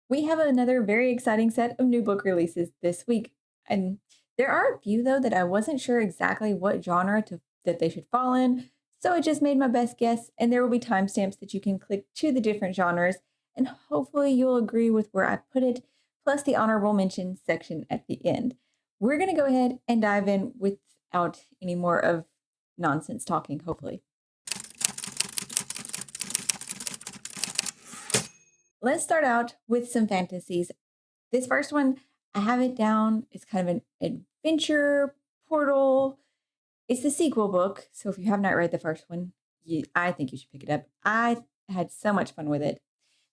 We have another very exciting set of new book releases this week. And there are a few, though, that I wasn't sure exactly what genre that they should fall in. So I just made my best guess, and there will be timestamps that you can click to the different genres, and hopefully you'll agree with where I put it, plus the honorable mention section at the end. We're going to go ahead and dive in without any more of nonsense talking, hopefully. Let's start out with some fantasies. This first one, I have it down. It's kind of an adventure portal. It's the sequel book. So if you have not read the first one, I think you should pick it up. I had so much fun with it.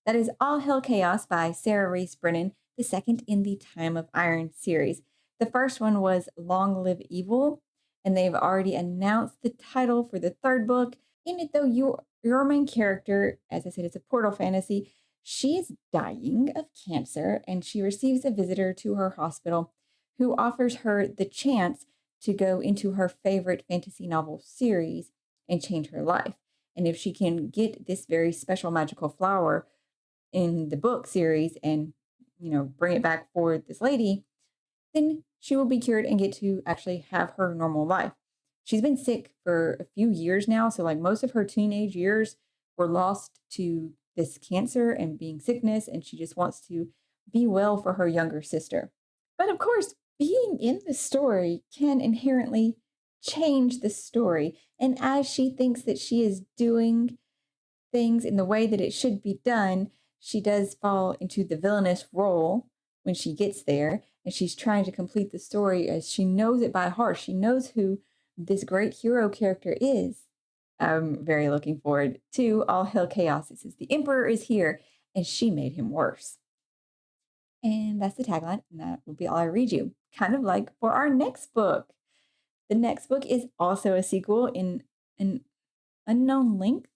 That is All Hell Chaos by Sarah Reese Brennan, the second in the Time of Iron series. The first one was Long Live Evil, and they've already announced the title for the third book. In it, though, your main character, as I said, it's a portal fantasy. She is dying of cancer, and she receives a visitor to her hospital who offers her the chance to go into her favorite fantasy novel series and change her life. And if she can get this very special magical flower in the book series and, bring it back for this lady, then she will be cured and get to actually have her normal life. She's been sick for a few years now. So, like, most of her teenage years were lost to this cancer and being sickness. And she just wants to be well for her younger sister. But of course, being in the story can inherently change the story. And as she thinks that she is doing things in the way that it should be done, she does fall into the villainous role when she gets there. And she's trying to complete the story as she knows it by heart. She knows who this great hero character is. I'm very looking forward to All Hell Chaos. It says, "The Emperor is here, and she made him worse." And that's the tagline, and that will be all I read you. Kind of like for our next book. The next book is also a sequel in an unknown length.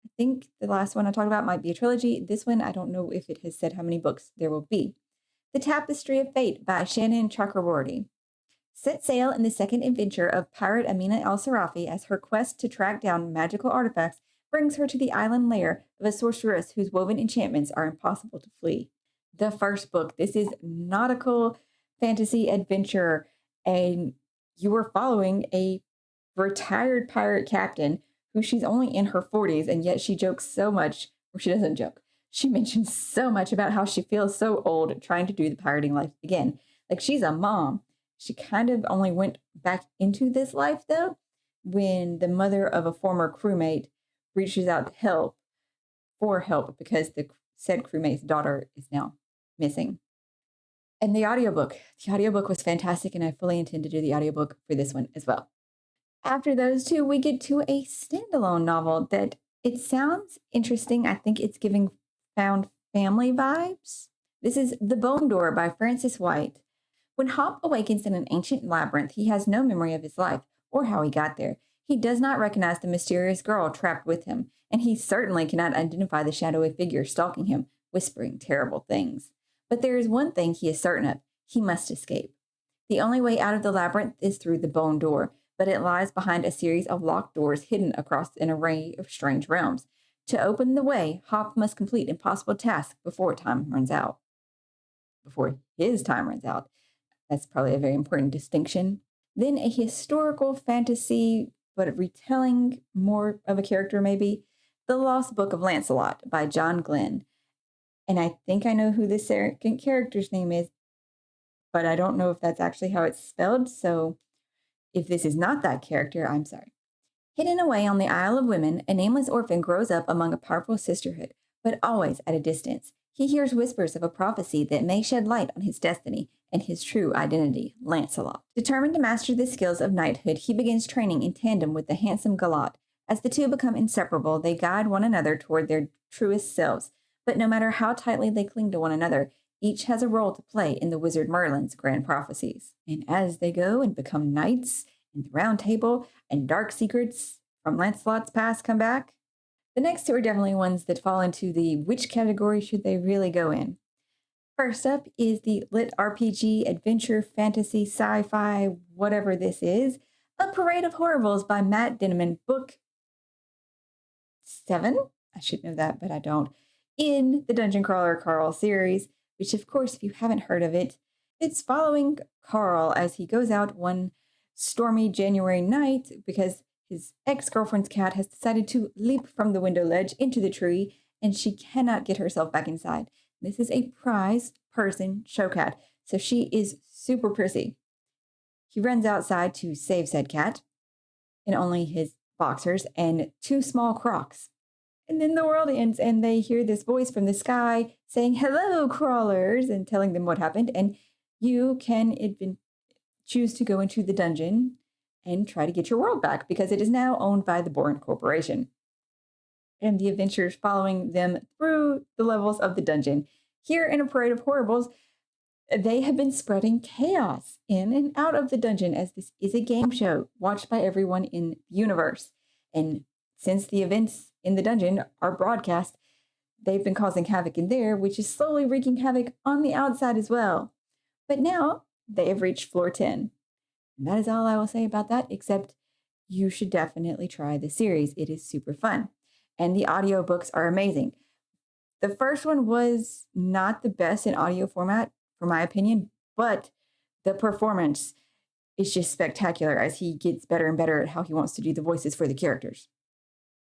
I think the last one I talked about might be a trilogy. This one, I don't know if it has said how many books there will be. The Tapestry of Fate by Shannon Chakraborty. Set sail in the second adventure of pirate Amina El Sarafi as her quest to track down magical artifacts brings her to the island lair of a sorceress whose woven enchantments are impossible to flee. The first book, this is nautical fantasy adventure, and you are following a retired pirate captain who she's only in her 40s, and yet she jokes so much, or she doesn't joke. She mentions so much about how she feels so old trying to do the pirating life again. Like, she's a mom. She kind of only went back into this life, though, when the mother of a former crewmate reaches out for help because the said crewmate's daughter is now missing. And the audiobook was fantastic, and I fully intend to do the audiobook for this one as well. After those two, we get to a standalone novel that it sounds interesting. I think it's giving found family vibes. This is The Bone Door by Francis White. When Hop awakens in an ancient labyrinth, he has no memory of his life or how he got there. He does not recognize the mysterious girl trapped with him, and he certainly cannot identify the shadowy figure stalking him, whispering terrible things. But there is one thing he is certain of: he must escape. The only way out of the labyrinth is through the bone door, but it lies behind a series of locked doors hidden across an array of strange realms. To open the way, Hop must complete impossible tasks before time runs out. Before his time runs out. That's probably a very important distinction. Then a historical fantasy, but retelling more of a character maybe. The Lost Book of Lancelot by John Glenn. And I think I know who this second character's name is, but I don't know if that's actually how it's spelled. So if this is not that character, I'm sorry. Hidden away on the Isle of Women, a nameless orphan grows up among a powerful sisterhood, but always at a distance. He hears whispers of a prophecy that may shed light on his destiny and his true identity, Lancelot. Determined to master the skills of knighthood, he begins training in tandem with the handsome Galot. As the two become inseparable, they guide one another toward their truest selves. But no matter how tightly they cling to one another, each has a role to play in the wizard Merlin's grand prophecies. And as they go and become knights in the Round Table and dark secrets from Lancelot's past come back, the next two are definitely ones that fall into the which category should they really go in. First up is the lit RPG, adventure, fantasy, sci-fi, whatever this is, A Parade of Horribles by Matt Dinneman, book 7. I should know that, but I don't. in the Dungeon Crawler Carl series, which, of course, if you haven't heard of it, it's following Carl as he goes out one stormy January night because his ex girlfriend's cat has decided to leap from the window ledge into the tree and she cannot get herself back inside. This is a prize person show cat, so she is super prissy. He runs outside to save said cat in only his boxers and two small Crocs. And then the world ends and they hear this voice from the sky saying, "Hello, crawlers," and telling them what happened. And you can choose to go into the dungeon and try to get your world back because it is now owned by the Bourne Corporation. And the adventures following them through the levels of the dungeon. Here in A Parade of Horribles, they have been spreading chaos in and out of the dungeon as this is a game show watched by everyone in the universe. And since the events in the dungeon are broadcast, they've been causing havoc in there, which is slowly wreaking havoc on the outside as well. But now they have reached floor 10. And that is all I will say about that, except you should definitely try the series. It is super fun. And the audiobooks are amazing. The first one was not the best in audio format, for my opinion, but the performance is just spectacular as he gets better and better at how he wants to do the voices for the characters.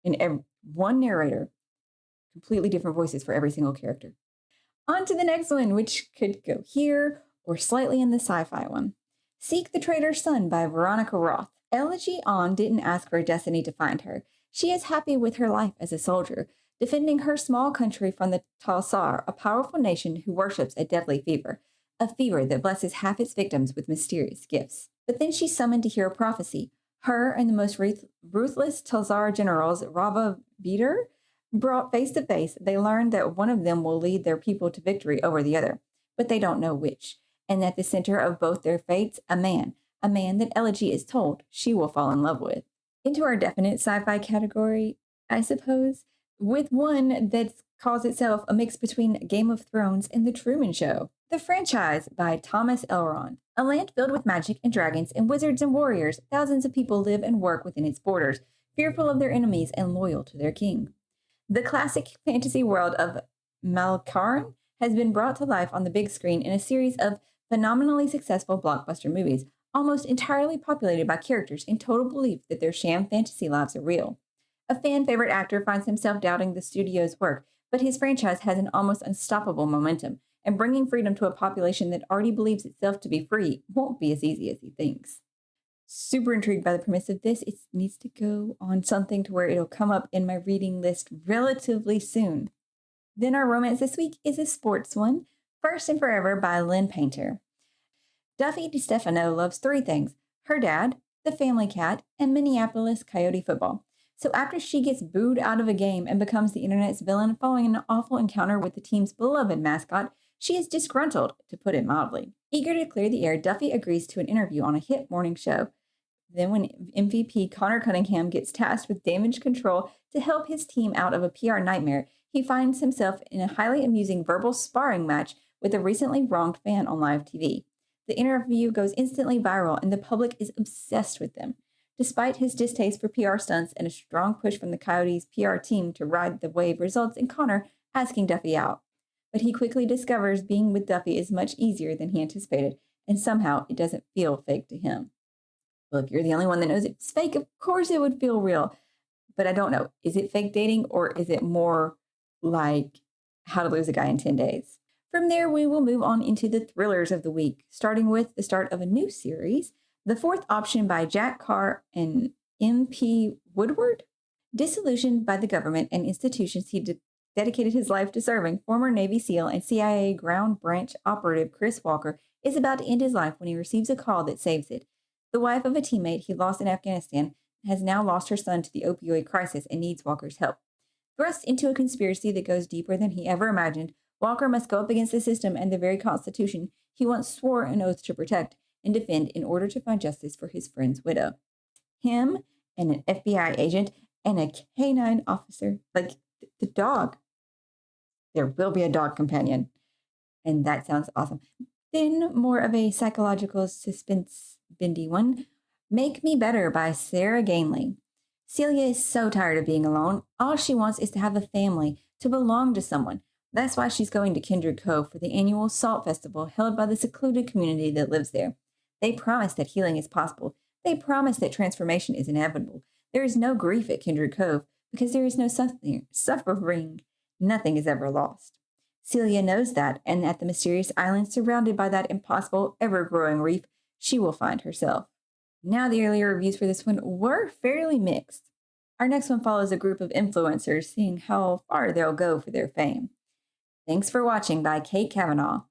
And one narrator, completely different voices for every single character. On to the next one, which could go here or slightly in the sci-fi one. Seek the Traitor's Son by Veronica Roth. Elegy On didn't ask for destiny to find her. She is happy with her life as a soldier, defending her small country from the Talsar, a powerful nation who worships a deadly fever, a fever that blesses half its victims with mysterious gifts. But then she's summoned to hear a prophecy. Her and the most ruthless Talsar generals, Rava Beater, brought face to face, they learn that one of them will lead their people to victory over the other, but they don't know which. And at the center of both their fates, a man that Elegy is told she will fall in love with. Into our definite sci-fi category, I suppose, with one that calls itself a mix between Game of Thrones and The Truman Show. The Franchise by Thomas Elrond. A land filled with magic and dragons and wizards and warriors, thousands of people live and work within its borders, fearful of their enemies and loyal to their king. The classic fantasy world of Malkaran has been brought to life on the big screen in a series of phenomenally successful blockbuster movies, almost entirely populated by characters in total belief that their sham fantasy lives are real. A fan favorite actor finds himself doubting the studio's work, but his franchise has an almost unstoppable momentum, and bringing freedom to a population that already believes itself to be free won't be as easy as he thinks. Super intrigued by the premise of this. It needs to go on something to where it'll come up in my reading list relatively soon. Then our romance this week is a sports one, First and Forever by Lynn Painter. Duffy DiStefano loves three things: her dad, the family cat, and Minneapolis Coyote football. So after she gets booed out of a game and becomes the internet's villain following an awful encounter with the team's beloved mascot, she is disgruntled, to put it mildly. Eager to clear the air, Duffy agrees to an interview on a hit morning show. Then when MVP Connor Cunningham gets tasked with damage control to help his team out of a PR nightmare, he finds himself in a highly amusing verbal sparring match with a recently wronged fan on live TV. The interview goes instantly viral and the public is obsessed with them. Despite his distaste for PR stunts and a strong push from the Coyotes' PR team to ride the wave results in Connor asking Duffy out. But he quickly discovers being with Duffy is much easier than he anticipated, and somehow it doesn't feel fake to him. Well, if you're the only one that knows it's fake, of course it would feel real. But I don't know. Is it fake dating or is it more like How to Lose a Guy in 10 Days? From there, we will move on into the thrillers of the week, starting with the start of a new series, The Fourth Option by Jack Carr and M.P. Woodward. Disillusioned by the government and institutions he dedicated his life to serving, former Navy SEAL and CIA Ground Branch operative Chris Walker is about to end his life when he receives a call that saves it. The wife of a teammate he lost in Afghanistan has now lost her son to the opioid crisis and needs Walker's help. Thrust into a conspiracy that goes deeper than he ever imagined, Walker must go up against the system and the very Constitution he once swore an oath to protect and defend in order to find justice for his friend's widow. Him and an FBI agent and a canine officer, like the dog. There will be a dog companion, and that sounds awesome. Then more of a psychological suspense bendy one, Make Me Better by Sarah Gainley. Celia is so tired of being alone. All she wants is to have a family, to belong to someone. That's why she's going to Kindred Cove for the annual Salt Festival held by the secluded community that lives there. They promise that healing is possible. They promise that transformation is inevitable. There is no grief at Kindred Cove because there is no suffering. Nothing is ever lost. Celia knows that, and at the mysterious island surrounded by that impossible, ever-growing reef, she will find herself. Now, the earlier reviews for this one were fairly mixed. Our next one follows a group of influencers seeing how far they'll go for their fame. Thanks for watching by Kate Kavanaugh.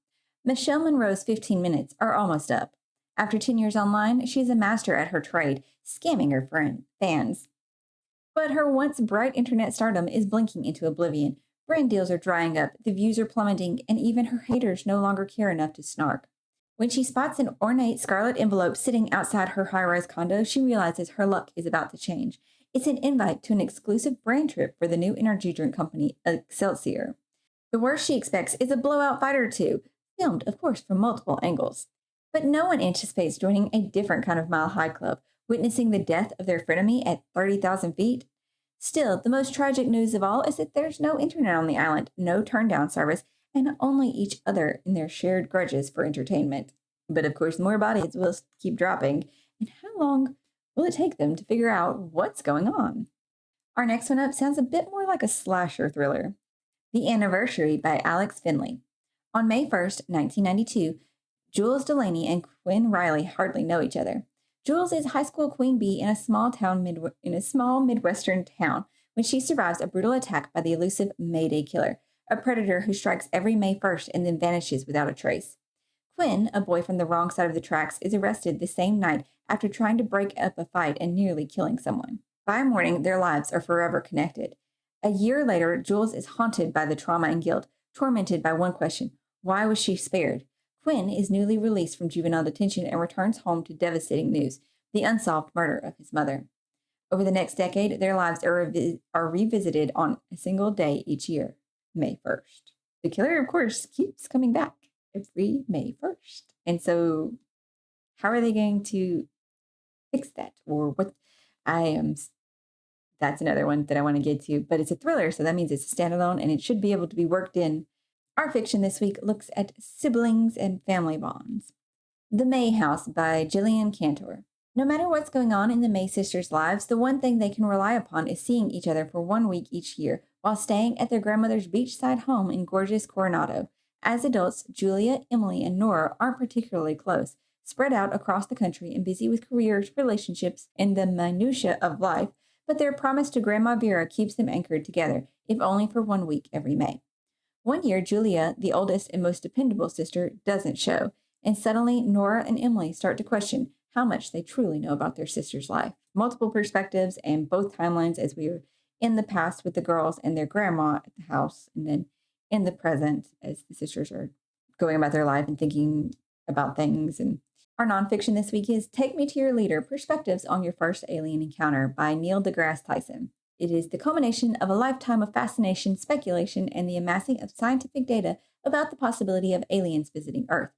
Michelle Monroe's 15 minutes are almost up. After 10 years online, she's a master at her trade, scamming her fans. But her once bright internet stardom is blinking into oblivion. Brand deals are drying up, the views are plummeting, and even her haters no longer care enough to snark. When she spots an ornate scarlet envelope sitting outside her high-rise condo, she realizes her luck is about to change. It's an invite to an exclusive brand trip for the new energy drink company, Excelsior. The worst she expects is a blowout fight or two, filmed, of course, from multiple angles. But no one anticipates joining a different kind of Mile High Club, witnessing the death of their frenemy at 30,000 feet. Still, the most tragic news of all is that there's no internet on the island, no turn-down service, and only each other in their shared grudges for entertainment. But of course, more bodies will keep dropping, and how long will it take them to figure out what's going on? Our next one up sounds a bit more like a slasher thriller. The Anniversary by Alex Finley. On May 1st, 1992, Jules Delaney and Quinn Riley hardly know each other. Jules is high school queen bee in a small Midwestern town when she survives a brutal attack by the elusive Mayday killer, a predator who strikes every May 1st and then vanishes without a trace. Quinn, a boy from the wrong side of the tracks, is arrested the same night after trying to break up a fight and nearly killing someone. By morning, their lives are forever connected. A year later, Jules is haunted by the trauma and guilt, tormented by one question: why was she spared? Quinn is newly released from juvenile detention and returns home to devastating news: the unsolved murder of his mother. Over the next decade, their lives are revisited on a single day each year, May 1st. The killer, of course, keeps coming back every May 1st. And so, how are they going to fix that? Or what? That's another one that I want to get to, but it's a thriller, so that means it's a standalone and it should be able to be worked in. Our fiction this week looks at siblings and family bonds. The May House by Gillian Cantor. No matter what's going on in the May sisters' lives, the one thing they can rely upon is seeing each other for 1 week each year while staying at their grandmother's beachside home in gorgeous Coronado. As adults, Julia, Emily, and Nora aren't particularly close, spread out across the country and busy with careers, relationships, and the minutiae of life, but their promise to Grandma Vera keeps them anchored together, if only for 1 week every May. One year, Julia, the oldest and most dependable sister, doesn't show, and suddenly Nora and Emily start to question how much they truly know about their sister's life. Multiple perspectives and both timelines, as we are in the past with the girls and their grandma at the house, and then in the present as the sisters are going about their life and thinking about things. And our nonfiction this week is Take Me to Your Leader: Perspectives on Your First Alien Encounter by Neil deGrasse Tyson. It is the culmination of a lifetime of fascination, speculation, and the amassing of scientific data about the possibility of aliens visiting Earth.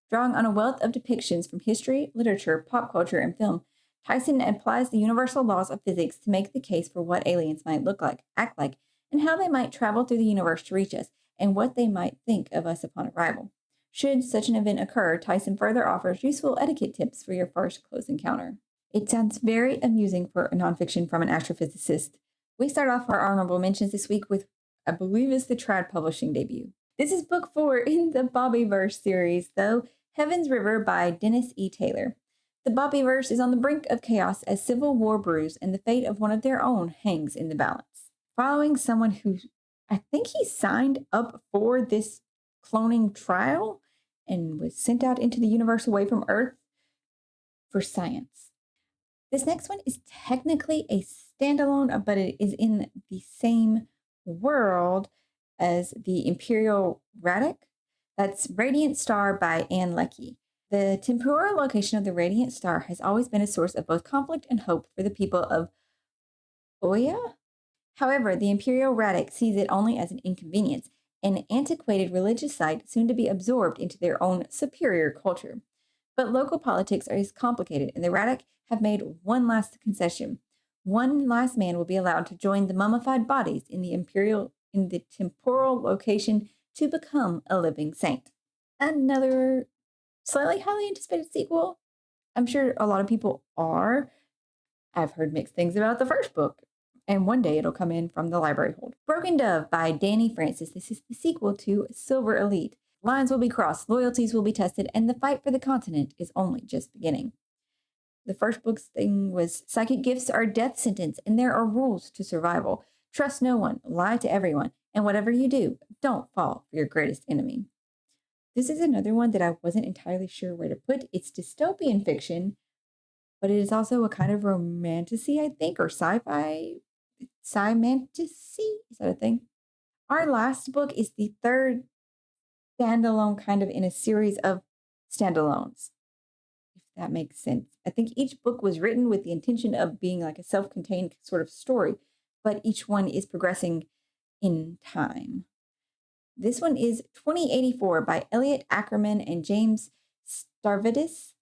Drawing on a wealth of depictions from history, literature, pop culture, and film, Tyson applies the universal laws of physics to make the case for what aliens might look like, act like, and how they might travel through the universe to reach us, and what they might think of us upon arrival. Should such an event occur, Tyson further offers useful etiquette tips for your first close encounter. It sounds very amusing for a nonfiction from an astrophysicist. We start off our honorable mentions this week with, I believe, is the Trad Publishing debut. This is book 4 in the Bobbyverse series, though, Heaven's River by Dennis E. Taylor. The Bobbyverse is on the brink of chaos as civil war brews and the fate of one of their own hangs in the balance. Following someone who, I think he signed up for this cloning trial and was sent out into the universe away from Earth for science. This next one is technically a standalone, but it is in the same world as the Imperial Radic. That's Radiant Star by Anne Leckie. The temporal location of the Radiant Star has always been a source of both conflict and hope for the people of Oya. However, the Imperial Radic sees it only as an inconvenience, an antiquated religious site soon to be absorbed into their own superior culture. But local politics are complicated, and the Radic have made one last concession. One last man will be allowed to join the mummified bodies in the Imperial in the temporal location to become a living saint. Another slightly highly anticipated sequel. I'm sure a lot of people are. I've heard mixed things about the first book, and one day it'll come in from the library hold. Broken Dove by Danny Francis. This is the sequel to Silver Elite. Lines will be crossed, loyalties will be tested, and the fight for the continent is only just beginning. The first book's thing was psychic gifts are a death sentence, and there are rules to survival. Trust no one, lie to everyone, and whatever you do, don't fall for your greatest enemy. This is another one that I wasn't entirely sure where to put. It's dystopian fiction, but it is also a kind of romantasy, I think, or sci-fi. Sci-mantasy? Is that a thing? Our last book is the third standalone kind of in a series of standalones, if that makes sense. I think each book was written with the intention of being like a self-contained sort of story, but each one is progressing in time. This one is 2084 by Elliot Ackerman and James Stavridis.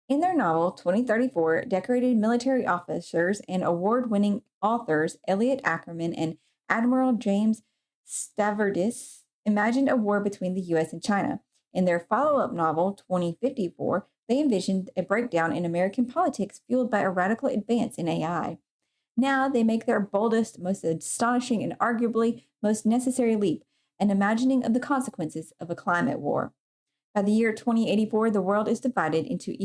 In their novel, 2034, decorated military officers and award-winning authors Elliot Ackerman and Admiral James Stavridis imagined a war between the US and China. In their follow-up novel, 2054, they envisioned a breakdown in American politics fueled by a radical advance in AI. Now they make their boldest, most astonishing, and arguably most necessary leap, an imagining of the consequences of a climate war. By the year 2084, the world is divided into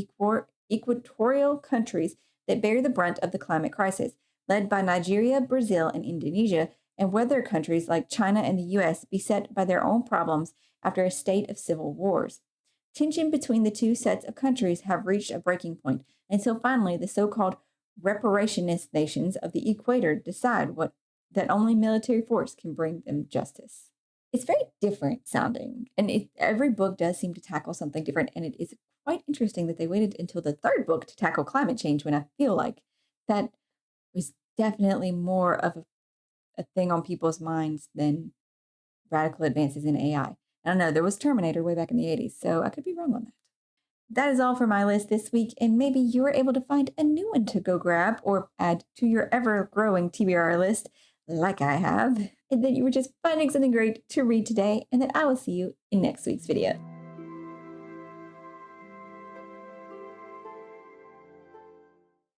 equatorial countries that bear the brunt of the climate crisis, led by Nigeria, Brazil, and Indonesia, and weather countries like China and the US beset by their own problems after a state of civil wars. Tension between the two sets of countries have reached a breaking point, and so finally the so-called reparationist nations of the equator decide that only military force can bring them justice. It's very different sounding, and every book does seem to tackle something different, and it is quite interesting that they waited until the third book to tackle climate change when I feel like that was definitely more of a thing on people's minds than radical advances in AI. I don't know, there was Terminator way back in the 80s, so I could be wrong on that. That is all for my list this week, and maybe you were able to find a new one to go grab or add to your ever-growing TBR list, like I have, and that you were just finding something great to read today, and that I will see you in next week's video.